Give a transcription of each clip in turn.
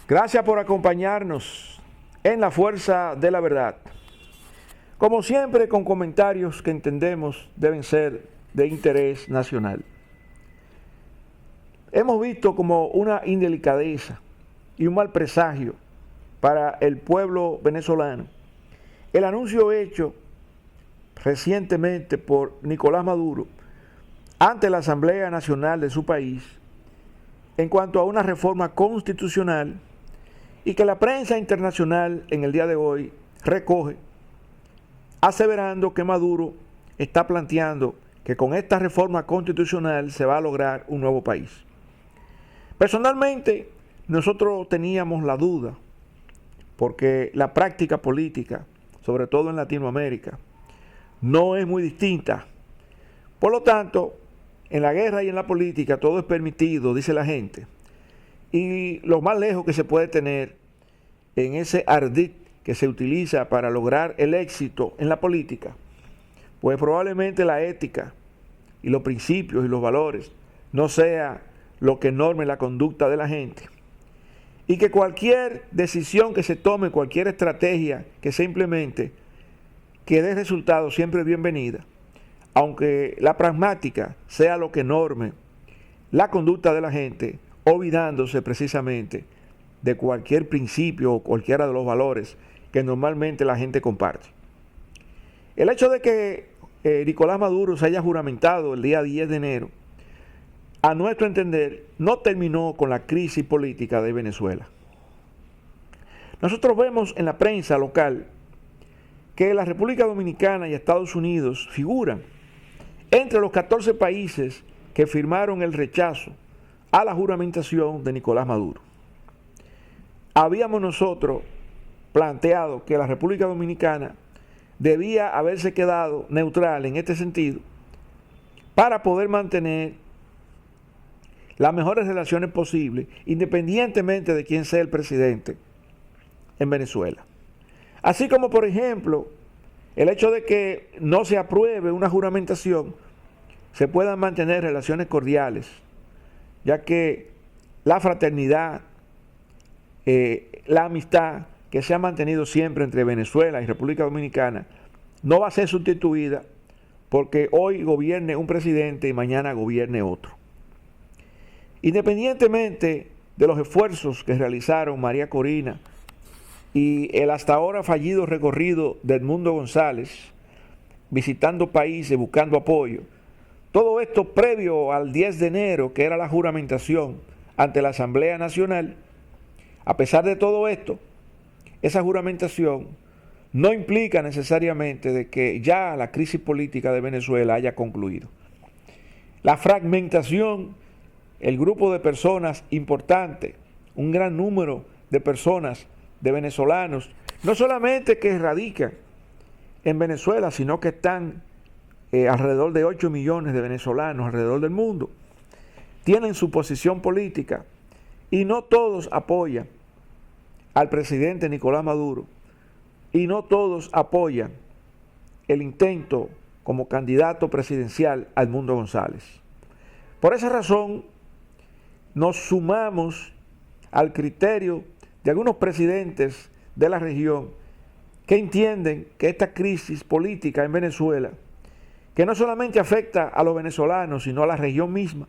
Gracias por acompañarnos en la fuerza de la verdad. Como siempre, con comentarios que entendemos deben ser de interés nacional. Hemos visto como una indelicadeza y un mal presagio para el pueblo venezolano el anuncio hecho recientemente por Nicolás Maduro ante la Asamblea Nacional de su país en cuanto a una reforma constitucional y que la prensa internacional en el día de hoy recoge, aseverando que Maduro está planteando que con esta reforma constitucional se va a lograr un nuevo país. Personalmente, nosotros teníamos la duda, porque la práctica política, sobre todo en Latinoamérica, no es muy distinta. Por lo tanto, en la guerra y en la política todo es permitido, dice la gente. Y lo más lejos que se puede tener en ese ardid que se utiliza para lograr el éxito en la política, pues probablemente la ética y los principios y los valores no sea lo que norme la conducta de la gente. Y que cualquier decisión que se tome, cualquier estrategia que se implemente, que dé resultados siempre es bienvenida, aunque la pragmática sea lo que norme la conducta de la gente, olvidándose precisamente de cualquier principio o cualquiera de los valores que normalmente la gente comparte. El hecho de que Nicolás Maduro se haya juramentado el día 10 de enero, a nuestro entender, no terminó con la crisis política de Venezuela. Nosotros vemos en la prensa local que la República Dominicana y Estados Unidos figuran entre los 14 países que firmaron el rechazo a la juramentación de Nicolás Maduro. Habíamos nosotros planteado que la República Dominicana debía haberse quedado neutral en este sentido para poder mantener las mejores relaciones posibles, independientemente de quién sea el presidente en Venezuela. Así como, por ejemplo, el hecho de que no se apruebe una juramentación, se puedan mantener relaciones cordiales, ya que la fraternidad, la amistad que se ha mantenido siempre entre Venezuela y República Dominicana no va a ser sustituida porque hoy gobierne un presidente y mañana gobierne otro. Independientemente de los esfuerzos que realizaron María Corina y el hasta ahora fallido recorrido de Edmundo González, visitando países, buscando apoyo, todo esto previo al 10 de enero, que era la juramentación ante la Asamblea Nacional, a pesar de todo esto, esa juramentación no implica necesariamente de que ya la crisis política de Venezuela haya concluido. La fragmentación, el grupo de personas importante, un gran número de personas, de venezolanos, no solamente que radican en Venezuela, sino que están alrededor de 8 millones de venezolanos alrededor del mundo, tienen su posición política y no todos apoyan al presidente Nicolás Maduro y no todos apoyan el intento como candidato presidencial a Edmundo González. Por esa razón, nos sumamos al criterio de algunos presidentes de la región que entienden que esta crisis política en Venezuela, que no solamente afecta a los venezolanos, sino a la región misma,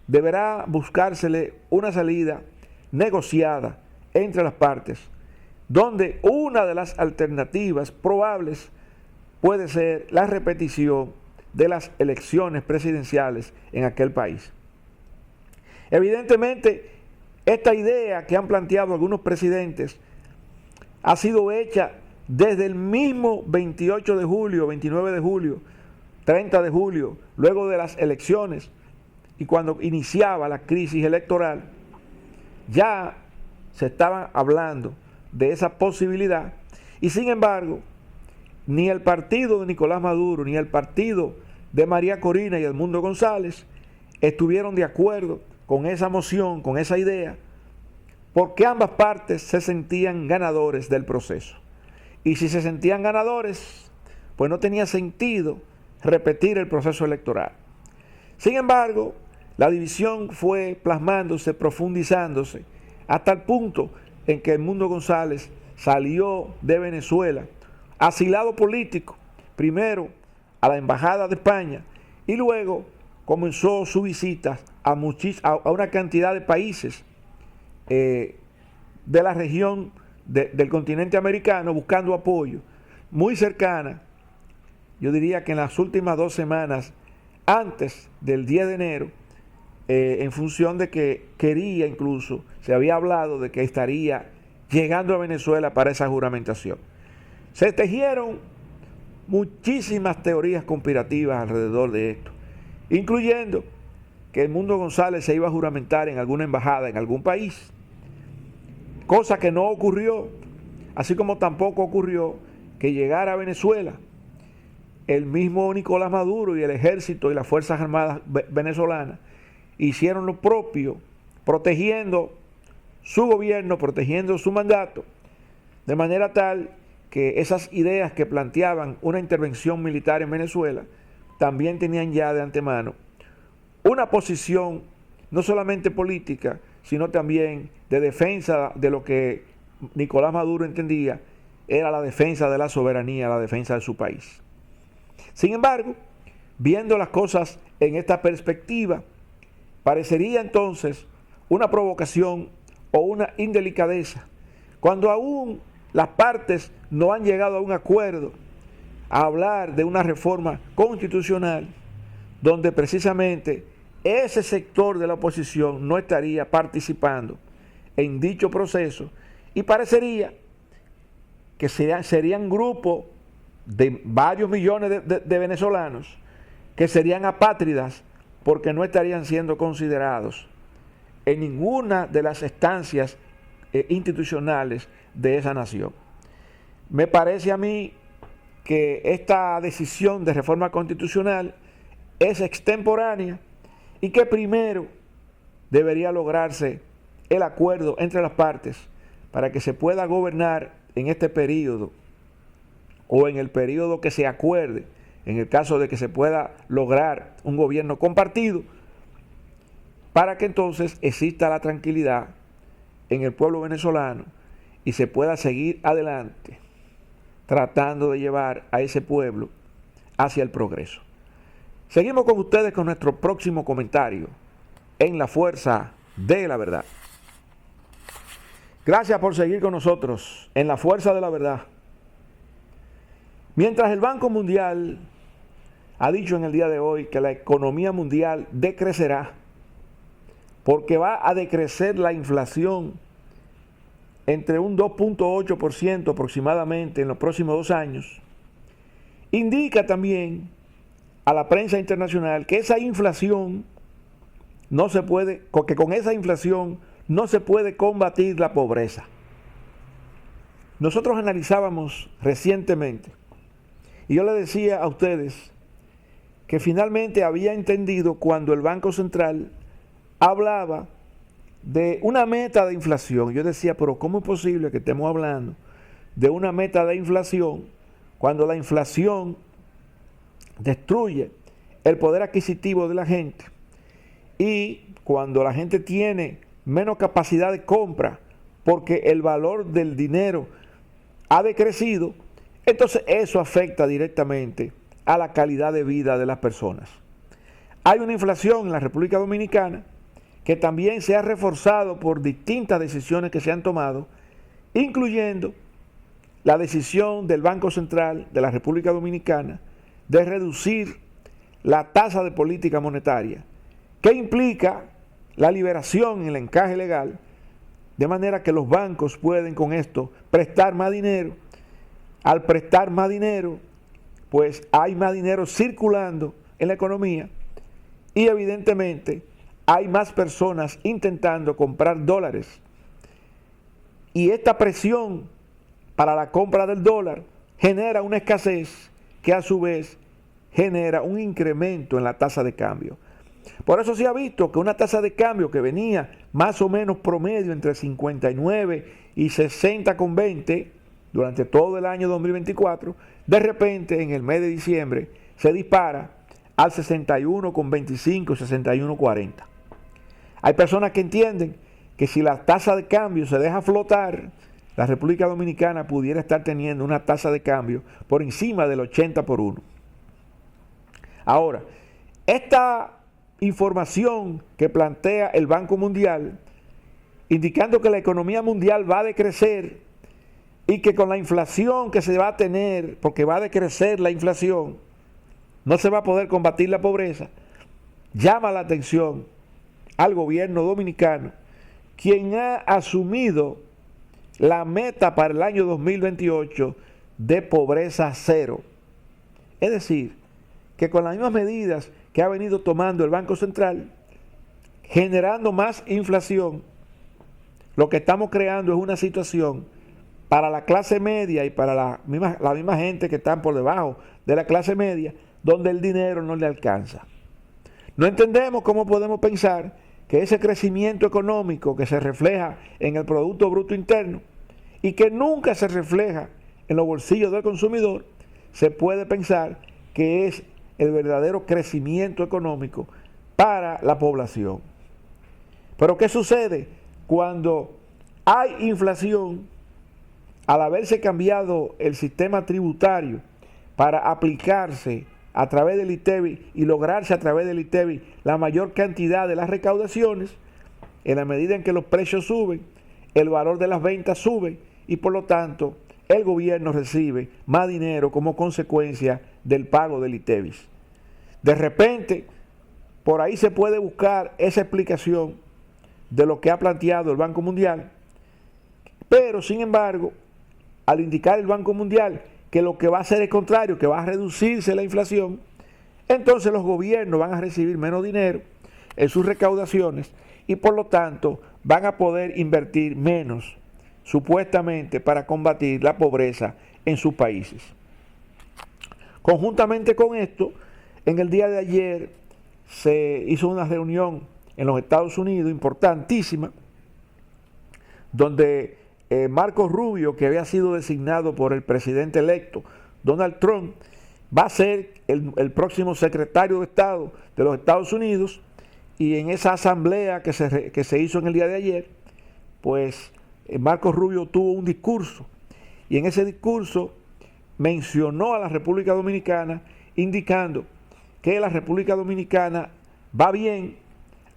deberá buscársele una salida negociada entre las partes, donde una de las alternativas probables puede ser la repetición de las elecciones presidenciales en aquel país. Evidentemente, esta idea que han planteado algunos presidentes ha sido hecha desde el mismo 28 de julio, 29 de julio, 30 de julio, luego de las elecciones y cuando iniciaba la crisis electoral, ya se estaba hablando de esa posibilidad y sin embargo, ni el partido de Nicolás Maduro, ni el partido de María Corina y Edmundo González estuvieron de acuerdo con esa moción, con esa idea, porque ambas partes se sentían ganadores del proceso. Y si se sentían ganadores, pues no tenía sentido repetir el proceso electoral. Sin embargo, la división fue plasmándose, profundizándose, hasta el punto en que Edmundo González salió de Venezuela, asilado político, primero a la Embajada de España y luego comenzó su visita a una cantidad de países de la región del continente americano buscando apoyo, muy cercana. Yo diría que en las últimas 2 semanas antes del 10 de enero, en función de que quería, incluso se había hablado de que estaría llegando a Venezuela para esa juramentación. Se tejieron muchísimas teorías conspirativas alrededor de esto, incluyendo que Edmundo González se iba a juramentar en alguna embajada en algún país, cosa que no ocurrió, así como tampoco ocurrió que llegara a Venezuela. El mismo Nicolás Maduro y el ejército y las Fuerzas Armadas venezolanas hicieron lo propio, protegiendo su gobierno, protegiendo su mandato, de manera tal que esas ideas que planteaban una intervención militar en Venezuela también tenían ya de antemano una posición no solamente política, sino también de defensa de lo que Nicolás Maduro entendía era la defensa de la soberanía, la defensa de su país. Sin embargo, viendo las cosas en esta perspectiva, parecería entonces una provocación o una indelicadeza, cuando aún las partes no han llegado a un acuerdo, a hablar de una reforma constitucional, donde precisamente ese sector de la oposición no estaría participando en dicho proceso, y parecería que serían grupos de varios millones de venezolanos que serían apátridas porque no estarían siendo considerados en ninguna de las instancias institucionales de esa nación. Me parece a mí que esta decisión de reforma constitucional es extemporánea y que primero debería lograrse el acuerdo entre las partes para que se pueda gobernar en este periodo o en el periodo que se acuerde, en el caso de que se pueda lograr un gobierno compartido, para que entonces exista la tranquilidad en el pueblo venezolano y se pueda seguir adelante tratando de llevar a ese pueblo hacia el progreso. Seguimos con ustedes con nuestro próximo comentario en La Fuerza de la Verdad. Gracias por seguir con nosotros en La Fuerza de la Verdad. Mientras el Banco Mundial ha dicho en el día de hoy que la economía mundial decrecerá, porque va a decrecer la inflación entre un 2.8% aproximadamente en los próximos 2 años, indica también a la prensa internacional que esa inflación no se puede, que con esa inflación no se puede combatir la pobreza. Nosotros analizábamos recientemente y yo le decía a ustedes que finalmente había entendido cuando el Banco Central hablaba de una meta de inflación. Yo decía, pero ¿cómo es posible que estemos hablando de una meta de inflación cuando la inflación destruye el poder adquisitivo de la gente y cuando la gente tiene menos capacidad de compra porque el valor del dinero ha decrecido? Entonces eso afecta directamente a la calidad de vida de las personas. Hay una inflación en la República Dominicana que también se ha reforzado por distintas decisiones que se han tomado, incluyendo la decisión del Banco Central de la República Dominicana de reducir la tasa de política monetaria, que implica la liberación en el encaje legal, de manera que los bancos pueden con esto prestar más dinero. Al prestar más dinero, pues hay más dinero circulando en la economía y evidentemente hay más personas intentando comprar dólares. Y esta presión para la compra del dólar genera una escasez que a su vez genera un incremento en la tasa de cambio. Por eso se ha visto que una tasa de cambio que venía más o menos promedio entre 59 y 60,20 durante todo el año 2024, de repente en el mes de diciembre se dispara al 61,25 y 61,40. Hay personas que entienden que si la tasa de cambio se deja flotar, la República Dominicana pudiera estar teniendo una tasa de cambio por encima del 80 por 1. Ahora, esta información que plantea el Banco Mundial, indicando que la economía mundial va a decrecer y que con la inflación que se va a tener, porque va a decrecer la inflación, no se va a poder combatir la pobreza, llama la atención al gobierno dominicano, quien ha asumido la meta para el año 2028 de pobreza cero. Es decir, que con las mismas medidas que ha venido tomando el Banco Central, generando más inflación, lo que estamos creando es una situación para la clase media y para la misma gente que están por debajo de la clase media, donde el dinero no le alcanza. No entendemos cómo podemos pensar que ese crecimiento económico que se refleja en el Producto Bruto Interno y que nunca se refleja en los bolsillos del consumidor, se puede pensar que es el verdadero crecimiento económico para la población. Pero ¿qué sucede cuando hay inflación? Al haberse cambiado el sistema tributario para aplicarse a través del ITEVI y lograrse a través del ITEVI la mayor cantidad de las recaudaciones, en la medida en que los precios suben, el valor de las ventas sube y por lo tanto el gobierno recibe más dinero como consecuencia del pago del ITEVI. De repente, por ahí se puede buscar esa explicación de lo que ha planteado el Banco Mundial, pero sin embargo, al indicar el Banco Mundial que lo que va a hacer es contrario, que va a reducirse la inflación, entonces los gobiernos van a recibir menos dinero en sus recaudaciones y por lo tanto van a poder invertir menos, supuestamente para combatir la pobreza en sus países. Conjuntamente con esto, en el día de ayer se hizo una reunión en los Estados Unidos importantísima, donde Marco Rubio, que había sido designado por el presidente electo Donald Trump, va a ser el próximo secretario de Estado de los Estados Unidos, y en esa asamblea que se hizo en el día de ayer, pues Marco Rubio tuvo un discurso, y en ese discurso mencionó a la República Dominicana, indicando que la República Dominicana va bien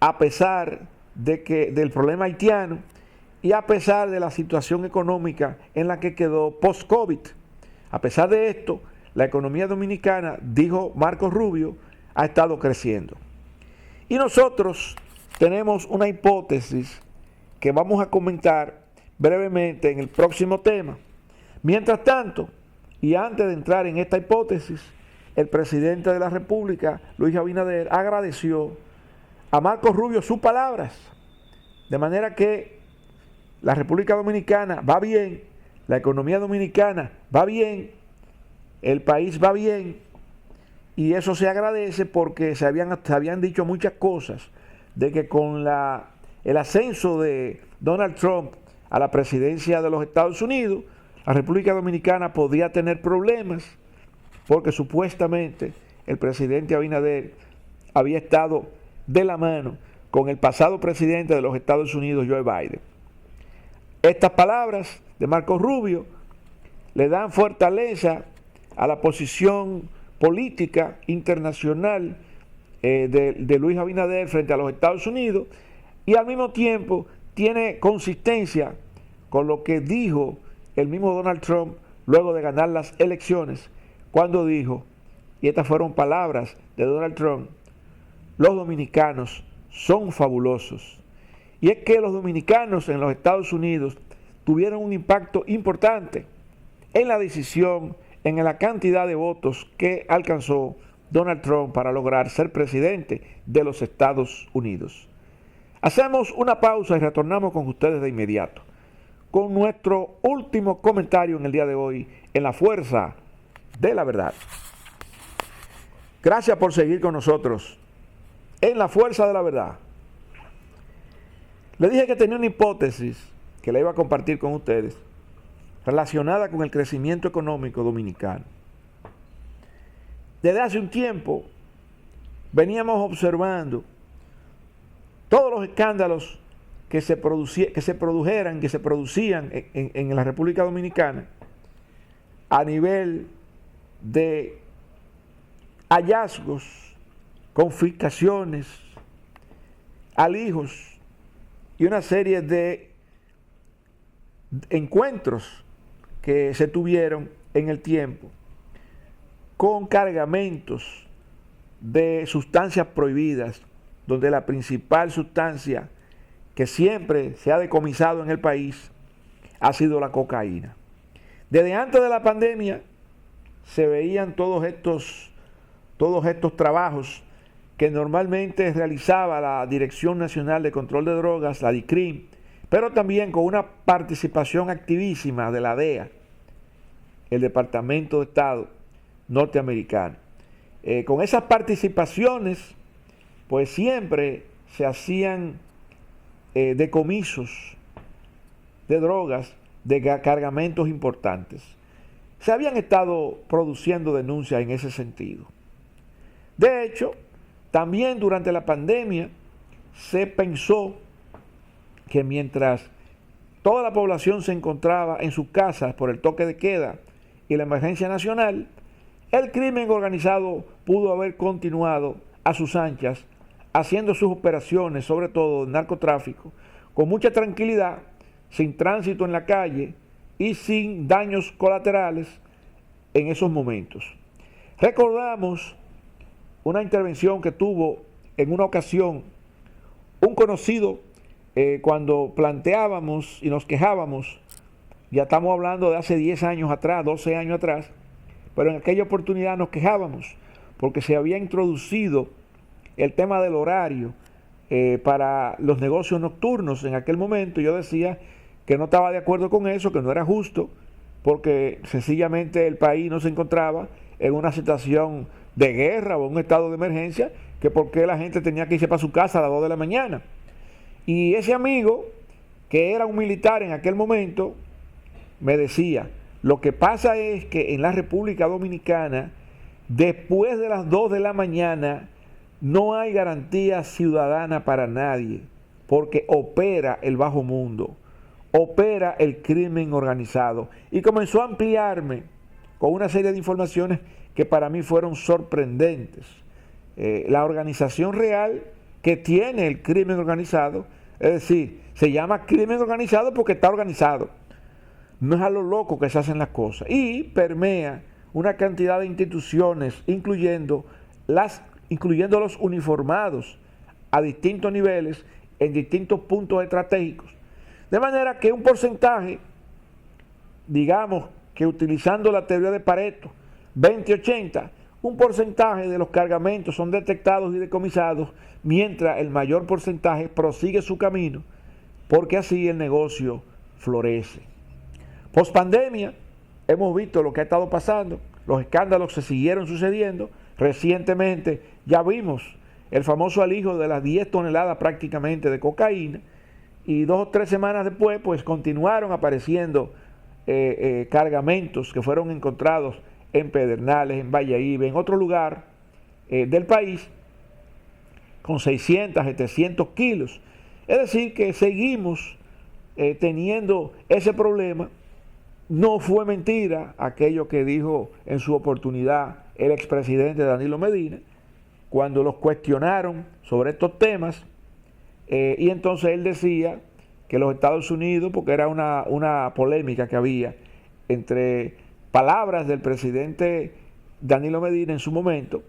a pesar del problema haitiano y a pesar de la situación económica en la que quedó post-COVID. A pesar de esto, la economía dominicana, dijo Marco Rubio, ha estado creciendo. Y nosotros tenemos una hipótesis que vamos a comentar brevemente en el próximo tema. Mientras tanto, y antes de entrar en esta hipótesis, el presidente de la República, Luis Abinader, agradeció a Marco Rubio sus palabras, de manera que la República Dominicana va bien, la economía dominicana va bien, el país va bien, y eso se agradece porque se habían dicho muchas cosas de que con el ascenso de Donald Trump a la presidencia de los Estados Unidos, la República Dominicana podría tener problemas porque supuestamente el presidente Abinader había estado de la mano con el pasado presidente de los Estados Unidos, Joe Biden. Estas palabras de Marco Rubio le dan fortaleza a la posición política internacional de Luis Abinader frente a los Estados Unidos, y al mismo tiempo tiene consistencia con lo que dijo el mismo Donald Trump luego de ganar las elecciones, cuando dijo, y estas fueron palabras de Donald Trump: los dominicanos son fabulosos. Y es que los dominicanos en los Estados Unidos tuvieron un impacto importante en la decisión, en la cantidad de votos que alcanzó Donald Trump para lograr ser presidente de los Estados Unidos. Hacemos una pausa y retornamos con ustedes de inmediato con nuestro último comentario en el día de hoy en La Fuerza de la Verdad. Gracias por seguir con nosotros en La Fuerza de la Verdad. Le dije que tenía una hipótesis que la iba a compartir con ustedes relacionada con el crecimiento económico dominicano. Desde hace un tiempo veníamos observando todos los escándalos que se produjeran, que se producían en la República Dominicana a nivel de hallazgos, confiscaciones, alijos y una serie de encuentros que se tuvieron en el tiempo con cargamentos de sustancias prohibidas, donde la principal sustancia que siempre se ha decomisado en el país ha sido la cocaína. Desde antes de la pandemia se veían todos estos trabajos que normalmente realizaba la Dirección Nacional de Control de Drogas, la DICRIM, pero también con una participación activísima de la DEA, el Departamento de Estado norteamericano. Con esas participaciones, pues siempre se hacían decomisos de drogas, de cargamentos importantes. Se habían estado produciendo denuncias en ese sentido. De hecho, también durante la pandemia se pensó que mientras toda la población se encontraba en sus casas por el toque de queda y la emergencia nacional, el crimen organizado pudo haber continuado a sus anchas, haciendo sus operaciones, sobre todo de narcotráfico, con mucha tranquilidad, sin tránsito en la calle y sin daños colaterales en esos momentos. Recordamos una intervención que tuvo en una ocasión un conocido cuando planteábamos y nos quejábamos, ya estamos hablando de hace 10 años atrás, 12 años atrás, pero en aquella oportunidad nos quejábamos porque se había introducido el tema del horario para los negocios nocturnos en aquel momento. Yo decía que no estaba de acuerdo con eso, que no era justo, porque sencillamente el país no se encontraba en una situación de guerra o un estado de emergencia, que por qué la gente tenía que irse para su casa a las 2 de la mañana. Y ese amigo, que era un militar en aquel momento, me decía, lo que pasa es que en la República Dominicana, después de las 2 de la mañana, no hay garantía ciudadana para nadie, porque opera el bajo mundo, opera el crimen organizado. Y comenzó a ampliarme con una serie de informaciones que para mí fueron sorprendentes. La organización real que tiene el crimen organizado, es decir, se llama crimen organizado porque está organizado. No es a lo loco que se hacen las cosas. Y permea una cantidad de instituciones, incluyendo los uniformados a distintos niveles, en distintos puntos estratégicos. De manera que un porcentaje, digamos que utilizando la teoría de Pareto, 20-80, un porcentaje de los cargamentos son detectados y decomisados, mientras el mayor porcentaje prosigue su camino, porque así el negocio florece. Pospandemia, hemos visto lo que ha estado pasando, los escándalos se siguieron sucediendo. Recientemente ya vimos el famoso alijo de las 10 toneladas prácticamente de cocaína, y 2 o 3 semanas después pues continuaron apareciendo cargamentos que fueron encontrados en Pedernales, en Valladolid, en otro lugar del país, con 600, 700 kilos. Es decir, que seguimos teniendo ese problema. No fue mentira aquello que dijo en su oportunidad el expresidente Danilo Medina, cuando los cuestionaron sobre estos temas, y entonces él decía que los Estados Unidos, porque era una polémica que había entre palabras del presidente Danilo Medina en su momento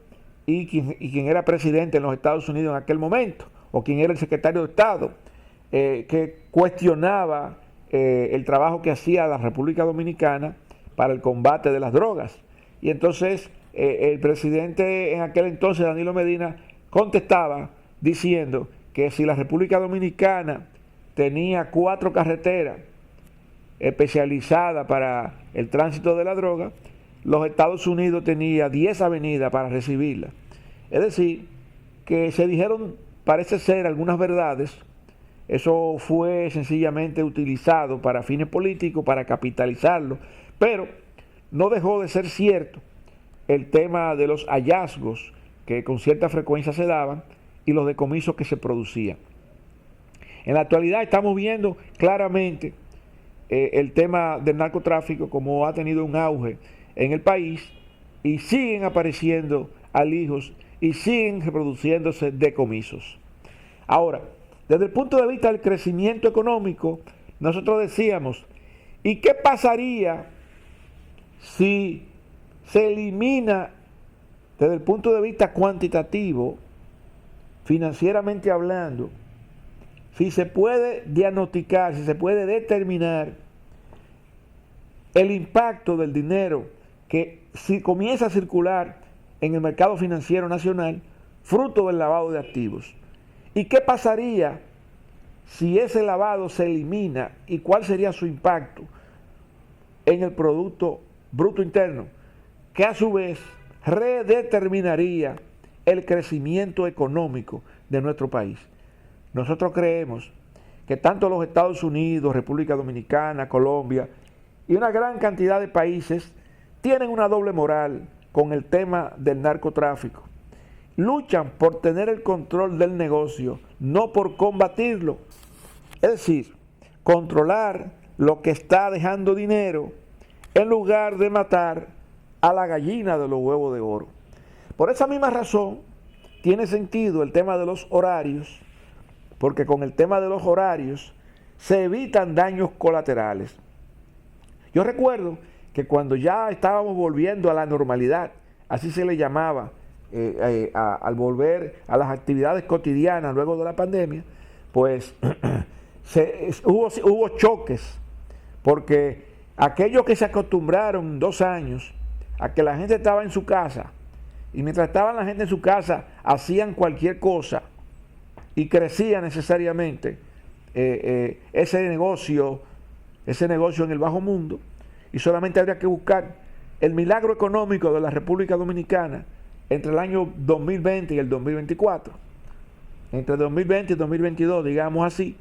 y quien era presidente en los Estados Unidos en aquel momento, o quien era el secretario de Estado, que cuestionaba el trabajo que hacía la República Dominicana para el combate de las drogas. Y entonces el presidente en aquel entonces, Danilo Medina, contestaba diciendo que si la República Dominicana tenía 4 carreteras especializadas para el tránsito de la droga, los Estados Unidos tenía 10 avenidas para recibirla. Es decir, que se dijeron, parece ser, algunas verdades. Eso fue sencillamente utilizado para fines políticos, para capitalizarlo, pero no dejó de ser cierto el tema de los hallazgos que con cierta frecuencia se daban y los decomisos que se producían. En la actualidad estamos viendo claramente el tema del narcotráfico como ha tenido un auge en el país y siguen apareciendo alijos y siguen reproduciéndose decomisos. Ahora, desde el punto de vista del crecimiento económico, nosotros decíamos, ¿y qué pasaría si se elimina desde el punto de vista cuantitativo, financieramente hablando, si se puede diagnosticar, si se puede determinar el impacto del dinero que si comienza a circular en el mercado financiero nacional, fruto del lavado de activos? ¿Y qué pasaría si ese lavado se elimina y cuál sería su impacto en el Producto Bruto Interno, que a su vez redeterminaría el crecimiento económico de nuestro país? Nosotros creemos que tanto los Estados Unidos, República Dominicana, Colombia y una gran cantidad de países tienen una doble moral con el tema del narcotráfico. Luchan por tener el control del negocio, no por combatirlo. Es decir, controlar lo que está dejando dinero en lugar de matar a la gallina de los huevos de oro. Por esa misma razón, tiene sentido el tema de los horarios, porque con el tema de los horarios se evitan daños colaterales. Yo recuerdo que cuando ya estábamos volviendo a la normalidad, así se le llamaba, al volver a las actividades cotidianas luego de la pandemia, pues hubo choques, porque aquellos que se acostumbraron 2 años a que la gente estaba en su casa, y mientras estaba la gente en su casa hacían cualquier cosa y crecía necesariamente ese negocio en el bajo mundo, y solamente habría que buscar el milagro económico de la República Dominicana entre el año 2020 y el 2024, entre 2020 y 2022, digamos así,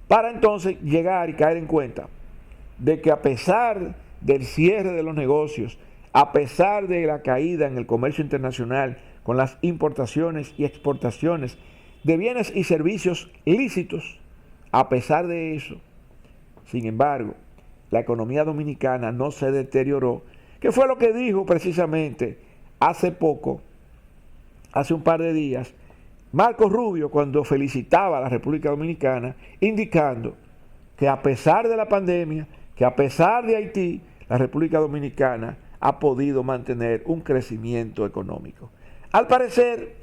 para entonces llegar y caer en cuenta de que a pesar del cierre de los negocios, a pesar de la caída en el comercio internacional con las importaciones y exportaciones de bienes y servicios lícitos, a pesar de eso, sin embargo, la economía dominicana no se deterioró, que fue lo que dijo precisamente hace poco, hace un par de días, Marco Rubio cuando felicitaba a la República Dominicana, indicando que a pesar de la pandemia, que a pesar de Haití, la República Dominicana ha podido mantener un crecimiento económico. Al parecer,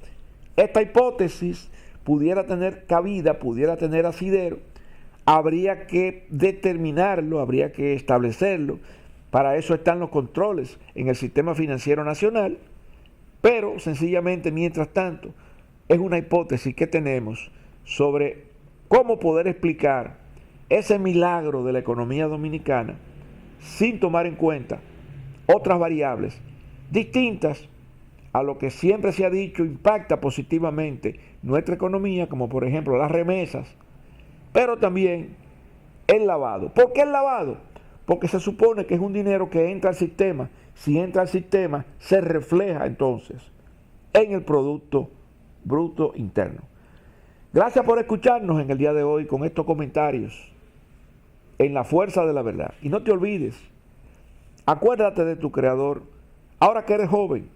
esta hipótesis pudiera tener cabida, pudiera tener asidero, habría que determinarlo, habría que establecerlo. Para eso están los controles en el sistema financiero nacional, pero sencillamente, mientras tanto, es una hipótesis que tenemos sobre cómo poder explicar ese milagro de la economía dominicana sin tomar en cuenta otras variables distintas a lo que siempre se ha dicho impacta positivamente nuestra economía, como por ejemplo las remesas, pero también el lavado. ¿Por qué el lavado? Porque se supone que es un dinero que entra al sistema. Si entra al sistema, se refleja entonces en el Producto Bruto Interno. Gracias por escucharnos en el día de hoy con estos comentarios en la fuerza de la verdad. Y no te olvides, acuérdate de tu Creador ahora que eres joven.